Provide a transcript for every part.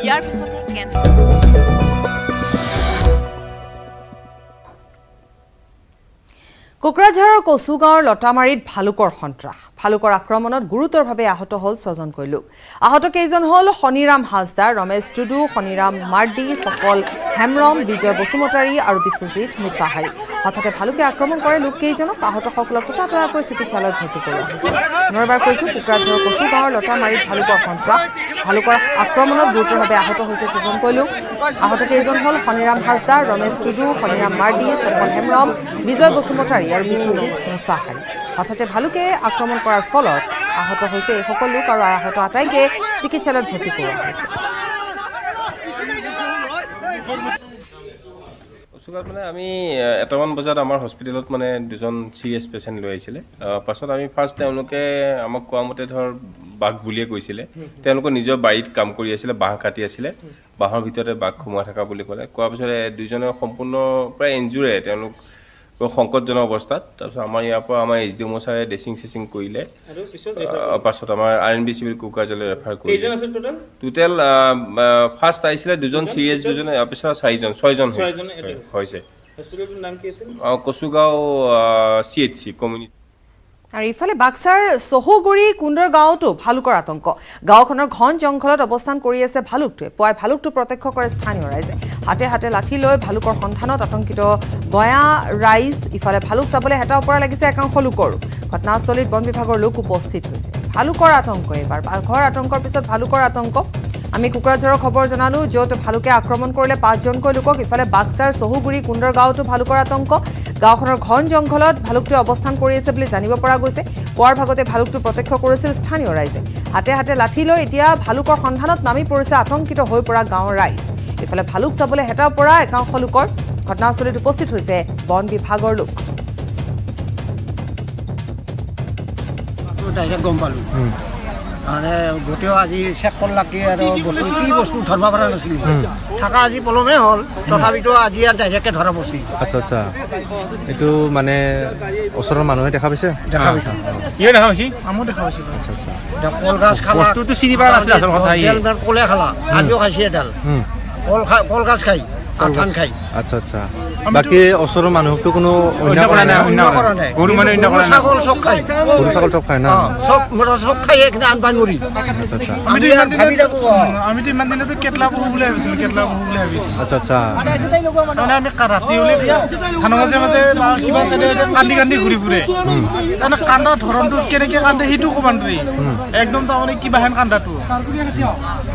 ইয়াৰ পিছতে কোকৰাঝাৰৰ কচুগাঁৱৰ লতামাৰীত ভালুকৰ সন্ত্ৰাস ভালুকৰ আক্ৰমণত গুৰুতৰভাৱে আহত হ'ল ৬জনকৈ লোক আহত কেইজন হ'ল শনিৰাম হাজদাৰ ৰমেশ টুডু শনিৰাম মাৰ্ডি সফল হেমৰম বিজয় বসুমতাৰী আৰু বিশ্বজিৎ মুছাহাৰী হঠাতে ভালুকে আক্ৰমণ কৰে লোক কেইজনক আহতসকলক ততাতৈয়াকৈ চিকিৎসালয়ত ভৰ্তি কৰোৱা হৈছে পুনৰবাৰ কৈছো কোকৰাঝাৰৰ কচুগাঁৱৰ লতামাৰীত ভালুকৰ সন্ত্ৰাস ভালুকৰ আক্ৰমণত গুৰুতৰভাৱে আহত হৈছে ৬জনকৈ লোক আহত কেইজন হ'ল শনিৰাম হাজদাৰ ৰমেশ টুডু শনিৰাম মাৰ্ডি সফল হেমৰম বিজয় বসুমতাৰী আৰু বিশ্বজিৎ মুছাহাৰী হঠাতে ভালুকে আক্ৰমণ কৰাৰ ফলত আহত হৈছে এই সকল লোক আৰু আহত আটাইকে চিকিৎসালয়ত ভৰ্তি কৰোৱা হৈছে মানে আমি এটামান বজাত আমাৰ হস্পিটেলত মানে দুজন সিৰিয়াছ পেচেণ্ট লৈ আহিছিলে পাছত আমি ফাৰ্ষ্ট তেওঁলোকে আমাক কোৱা মতে ধৰ বাঘ বুলিয়ে কৈছিলে তেওঁলোকে নিজৰ বাৰীত কাম কৰি আছিলে বাঁহ কাটি আছিলে বাঁহৰ ভিতৰতে বাঘ সোমাই থকা বুলি ক'লে কোৱাৰ পিছতে দুজনে সম্পূৰ্ণ প্ৰায় ইনজুৰে তেওঁলোক সংকটজনক অৱস্থাত তাৰপিছত আমাৰ ইয়াৰ পৰা আমাৰ HDM ছাৰে ড্ৰেছিং চেচিং কৰিলে পাছত আমাৰ RNB চিভিল কোকৰাঝাৰলৈ ৰেফাৰ কৰিলে টোটেল ফাৰ্ষ্ট আহিছিলে দুজন সিৰিয়াছ দুজন তাৰপিছত 6জন হৈছে হস্পিটেলৰ নাম কি আছিল কচুগাঁও CHC কমিউনিটি আৰু ইফালে বাক্সাৰ সহুগুৰি কুণ্ডৰ গাঁৱতো ভালুকৰ আতংক গাঁওখনৰ ঘন জংঘলত অৱস্থান কৰি আছে ভালুকটোৱে পুৱাই ভালুকটো প্ৰত্যক্ষ কৰে স্থানীয় ৰাইজে হাতে হাতে লাঠি লৈ ভালুকৰ সন্ধানত আতংকিত গয়া ৰাইজ ইফালে ভালুক চাবলৈ হেতা ওপৰা লাগিছে একাংশ লোকৰ ঘটনাস্থলীত বন বিভাগৰ লোক উপস্থিত হৈছে ভালুকৰ আতংক এবাৰ বাঘৰ আতংকৰ পিছত ভালুকৰ আতংক আমি কোকৰাঝাৰৰ খবৰ জানালো য'ত ভালুকে আক্ৰমণ কৰিলে 5জনকৈ লোকক ইফালে বাক্সাৰ সহুগুৰি কুণ্ডৰ গাঁৱতো ভালুকৰ আতংক গাঁওখনৰ ঘন জংঘলত ভালুকটোৱে অৱস্থান কৰি আছে বুলি জানিব পৰা গৈছে পুৱাৰ ভাগতে ভালুকটো প্ৰত্যক্ষ কৰিছিল স্থানীয় ৰাইজে হাতে হাতে লাঠি লৈ এতিয়া ভালুকৰ সন্ধানত নামি পৰিছে আতংকিত হৈ পৰা গাঁৱৰ ৰাইজ ইফালে ভালুক চাবলৈ হেতা পৰা একাংশ লোকৰ ঘটনাস্থলীত উপস্থিত হৈছে বন বিভাগৰ লোক গম পালো মানে গোটেও আজি চেক কৰলাকি আৰু বস্তু কি বস্তু ধৰবা পৰা নাছিল থাকা আজি পলমে হ'ল তথাপিতো আজি আৰু ডাইৰেক্টকে ধৰা পছি আচ্ছা এইটো মানে ওচৰৰ মানুহে দেখা পাইছে ইয়ে দেখা পাইছি আমো দেখা পাইছি আচ্ছা কলগাছ খালা বস্তুটো চিনি পাৰা আছিল আসল কথা ই কলে খালা আজিও খাইছে এডাল কলগাছ খাই আঠান খাই আচ্ছা বাকি ওচৰৰ মানুহকটো কোনো অন্য কৰা নাই গৰু মানে অন্য কৰা নাই ছাগল চক খাই না সব মৰা চক খাই একনা আনবা নৰি আচ্ছা আমি তো ইমান দিনতো কেটলা বহু বুলি ভাবিছিলো আচ্ছা মানে আমি ৰাতি হলে থানা মাজে মাজে কিবা সাইডে কান্দি ঘুৰি ফুৰে মানে কান্দা ধৰণটো কেনেকে কান্দে হিটো কমান ৰি একদম তাৰমানে কিবা হেন কান্দাটো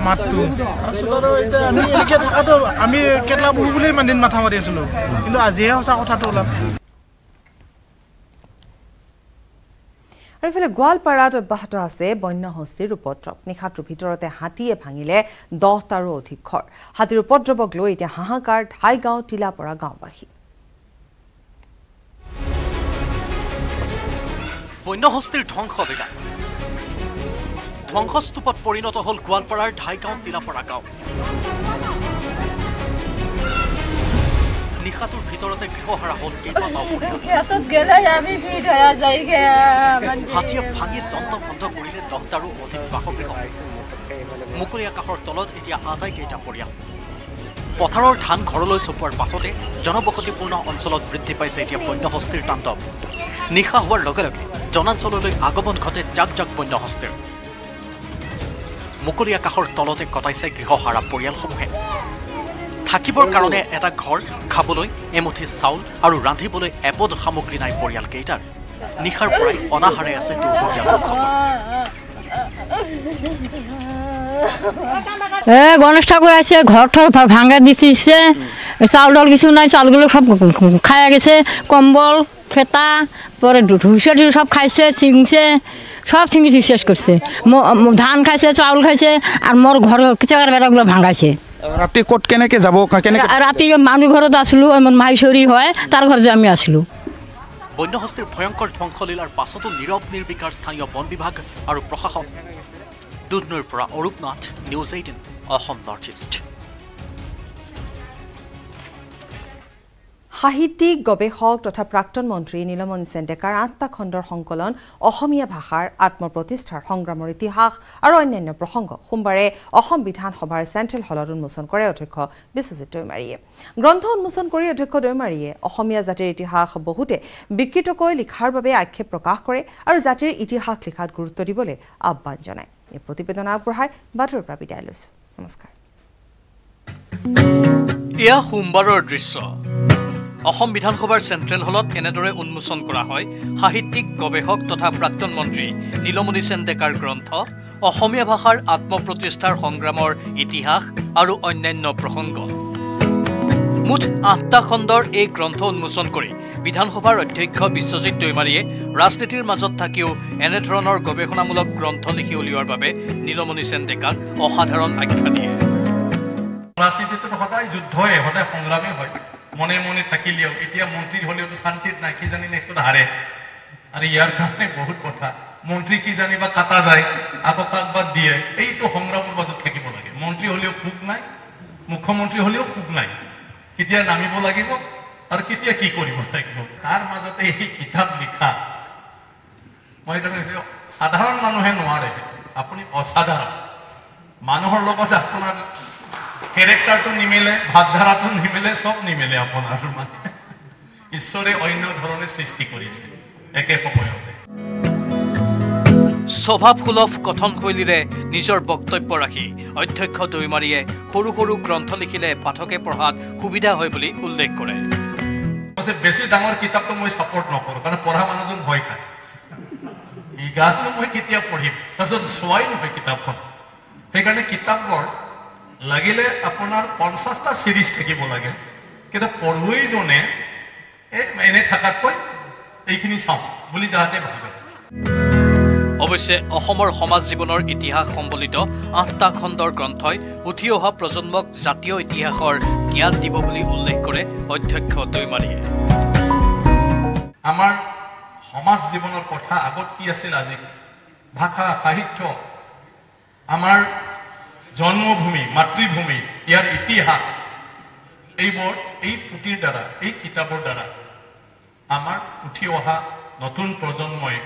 মাতটো আসলে এটা আমি এনেকে থাকাটো আমি কেটলা বহু বুলি ইমান দিন মাথা মাৰি আছিলো কিন্তু আজিহে সঁচা কথাটো ওলাল আৰু ইফালে গোৱালপাৰাত অব্যাহত আছে বন্যহস্তীৰ উপদ্ৰৱ নিশাটোৰ ভিতৰতে হাতীয়ে ভাঙিলে 10টাৰো অধিক ঘৰ হাতীৰ উপদ্ৰৱক লৈ এতিয়া হাহাকাৰ ঢাইগাঁও টিলাপৰা গাঁওবাসী বন্যহস্তীৰ ধ্বংসলীলা ধ্বংসস্তূপত পৰিণত হ'ল গোৱালপাৰাৰ ঢাইগাঁও টিলাপৰা গাঁও নিশাটোৰ ভিতৰতে গৃহহাৰা হ'ল কেইবাটাও হাতীয়ে ভাঙি দন্তভণ্ড কৰিলে 10টাৰো অধিক বাসগৃহ মুকলি আকাশৰ তলত এতিয়া আটাইকেইটা পৰিয়াল পথাৰৰ ধান ঘৰলৈ চপোৱাৰ পাছতে জনবসতিপূৰ্ণ অঞ্চলত বৃদ্ধি পাইছে এতিয়া বন্যহস্তীৰ তাণ্ডৱ নিশা হোৱাৰ লগে লগে জনাঞ্চললৈ আগমন ঘটে জাক বন্যহস্তীৰ মুকলি আকাশৰ তলতে কটাইছে গৃহহাৰা পৰিয়ালসমূহে থাকিবৰ কাৰণে এটা ঘৰ খাবলৈ এমুঠি চাউল আৰু ৰান্ধিবলৈ এপদ সামগ্ৰী নাই পৰিয়ালকেইটাৰ নিশাৰ পৰাই অনাহাৰে আছে দুৰ্ভগীয়া লোকসকল গণেশ ঠাকুর আছে ঘর ঠর ভাঙা দিছে চাউল ডাল কিছু নাই চাউলগুলো সব খাই গেছে কম্বল ফেটা পরে ঢুসা সব খাইছে ছিঙছে সব ছিঙি শেষ করছে ধান খাইছে চাউল খাইছে আর মোর ঘর কিছু বেড়াগুলো ভাঙাইছে ৰাতি ক'ত কেনেকে যাব কেনেকে ৰাতি মানুহ ঘৰত আছিলো মাইশ্বৰী হয় তাৰ ঘৰত আমি আছিলো বন্যহস্তীৰ ভয়ংকৰ ধ্বংসলীলাৰ পাছতো নীৰৱ নিৰ্বিকাৰ স্থানীয় বন বিভাগ আৰু প্ৰশাসন দুধনৈৰ পৰা Arup Nath news 18 Assam north east সাহিত্যিক গৱেষক তথা প্ৰাক্তন মন্ত্ৰী নীলমণি চেণ্ডেকাৰ 8টা খণ্ডৰ সংকলন অসমীয়া ভাষাৰ আত্মপ্ৰতিষ্ঠাৰ সংগ্ৰামৰ ইতিহাস আৰু অন্যান্য প্ৰসংগ সোমবাৰে অসম বিধানসভাৰ চেণ্ট্ৰেল হলত উন্মোচন কৰে অধ্যক্ষ বিশ্বজিৎ দৈমাৰীয়ে। গ্ৰন্থ উন্মোচন কৰি অধ্যক্ষ দৈমাৰীয়ে অসমীয়া জাতিৰ ইতিহাস বহুতে বিকৃতকৈ লিখাৰ বাবে আক্ষেপ প্ৰকাশ কৰে আৰু জাতিৰ ইতিহাস লিখাত গুৰুত্ব দিবলৈ আহ্বান জনায়। এই প্ৰতিবেদন আগবঢ়াই বাতৰিৰ পৰা বিদায় লৈছো। নমস্কাৰ। এয়া সোমবাৰৰ দৃশ্য। অসম বিধানসভাৰ চেণ্ট্ৰেল হলত এনেদৰে উন্মোচন কৰা হয় সাহিত্যিক গৱেষক তথা প্ৰাক্তন মন্ত্ৰী নীলমণি চেণ্ডেকাৰ গ্ৰন্থ অসমীয়া ভাষাৰ আত্মপ্ৰতিষ্ঠাৰ সংগ্ৰামৰ ইতিহাস আৰু অন্যান্য প্ৰসংগ। মুঠ 8টা খণ্ডৰ এই গ্ৰন্থ উন্মোচন কৰি বিধানসভাৰ অধ্যক্ষ বিশ্বজিৎ দৈমাৰীয়ে ৰাজনীতিৰ মাজত থাকিও এনেধৰণৰ গৱেষণামূলক গ্ৰন্থ লিখি উলিওৱাৰ বাবে নীলমণি চেণ্ডেকাক অসাধাৰণ আখ্যা দিয়ে। ৰাজনীতিটো সদায় যুদ্ধই সদায় সংগ্ৰামে হয়। মনে মনে থাকিলেও এতিয়া মন্ত্ৰী হলেওতো শান্তিত নাই, কি জানি নেক্সট হাৰে। আৰু ইয়াৰ কাৰণে বহুত কথা, মন্ত্ৰী কি জানি বা কাটা যায়, আকৌ কাক বাদ দিয়ে। এইটো সংগ্ৰামৰ মাজত থাকিব লাগে। মন্ত্ৰী হলেও সুখ নাই, মুখ্যমন্ত্ৰী হলেও সুখ নাই। কেতিয়া নামিব লাগিব আৰু কেতিয়া কি কৰিব লাগিব, তাৰ মাজতে এই কিতাপ লিখা। মই সাধাৰণ মানুহে নোৱাৰে, আপুনি অসাধাৰণ। মানুহৰ লগত আপোনাৰ কেৰেক্টাৰটো নিমিলে, ভাৱধাৰাটো নিমিলে, চব নিমিলে আপোনাৰ। মানে ঈশ্বৰে অন্য ধৰণে সৃষ্টি কৰিছে একে সময়তে। স্বভাৱসুলভ কথনশৈলীৰে নিজৰ বক্তব্য ৰাখি অধ্যক্ষ দৈমাৰীয়ে সৰু সৰু গ্ৰন্থ লিখিলে পাঠকে পঢ়াত সুবিধা হয় বুলি উল্লেখ কৰে। বেছি ডাঙৰ কিতাপটো মই ছাপৰ্ট নকৰোঁ, কাৰণ পঢ়া মানুহজন ভয় খায়। এই গানটো মই কেতিয়া পঢ়িম, তাৰপিছত চোৱাই নহয় কিতাপখন। সেইকাৰণে কিতাপবোৰ লাগিলে আপোনাৰ 50টা চিৰিজ থাকিব লাগে, কিন্তু পঢ়ুৱৈজনে এনে থকাতকৈ এইখিনি চাওঁ বুলি যাতে ভাবে। অৱশ্যে অসমৰ সমাজ জীৱনৰ ইতিহাস সম্বলিত 8টা খণ্ডৰ গ্ৰন্থই উঠি অহা প্ৰজন্মক জাতীয় ইতিহাসৰ জ্ঞান দিব বুলি উল্লেখ কৰে অধ্যক্ষ দৈমাৰীয়ে। আমাৰ সমাজ জীৱনৰ কথা আগত কি আছিল, আজি ভাষা সাহিত্য, আমাৰ জন্মভূমি মাতৃভূমি, ইয়াৰ ইতিহাস, এইবোৰ এই পুথিৰ দ্বাৰা, এই কিতাপৰ দ্বাৰা আমাৰ উঠি অহা নতুন প্ৰজন্মই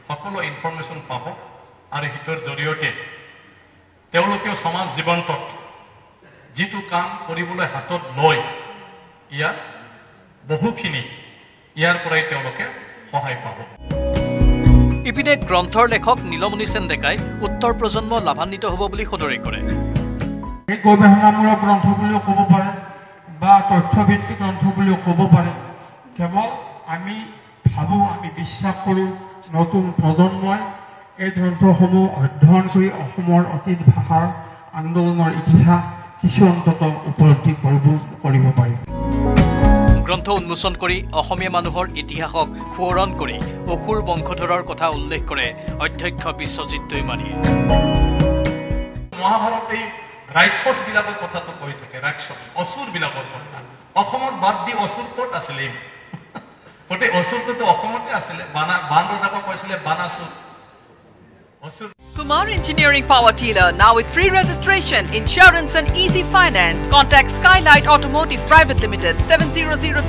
সকলো ইনফৰমেশ্যন পাব আৰু সেইটোৰ জৰিয়তে তেওঁলোকেও সমাজ জীৱনটোত যিটো কাম কৰিবলৈ হাতত লয়, ইয়াৰ বহুখিনি ইয়াৰ পৰাই তেওঁলোকে সহায় পাব। ইপিনে গ্ৰন্থৰ লেখক নীলমণি চেণ্ডেকাই উত্তৰ প্ৰজন্ম লাভান্বিত হ'ব বুলি সদৰি কৰে। এই গৱেষণামূলক গ্ৰন্থ বুলিও ক'ব পাৰে বা তথ্যভিত্তিক গ্ৰন্থ বুলিও ক'ব পাৰে। কেৱল আমি ভাবোঁ, আমি বিশ্বাস কৰোঁ নতুন প্ৰজন্মই এই গ্ৰন্থসমূহ অধ্যয়ন কৰি অসমৰ অতীত ভাষাৰ আন্দোলনৰ ইতিহাস কিছু অন্তত উপলব্ধি কৰিব পাৰিব। গ্ৰন্থ উন্মোচন কৰি অসমীয়া মানুহৰ ইতিহাসক সোঁৱৰণ কৰি অসুৰ বংশধৰৰ কথা উল্লেখ কৰে অধ্যক্ষ বিশ্বজিৎ দৈমাৰীয়ে। মহাভাৰত এই ৰাক্ষস বিলাকৰ কথাটো কৈ থাকে, ৰাক্ষস অসুৰ বিলাকৰ কথা। অসমত বাদ দি অসুৰ ক'ত আছিলে? গোটেই অসুৰটোতো অসমতে আছিলে। বান ৰজাকক কৈছিলে বানাসুৰ। Kumar Engineering Power Dealer, now with free registration, insurance and easy finance. Contact Skylight Automotive Private Limited 7002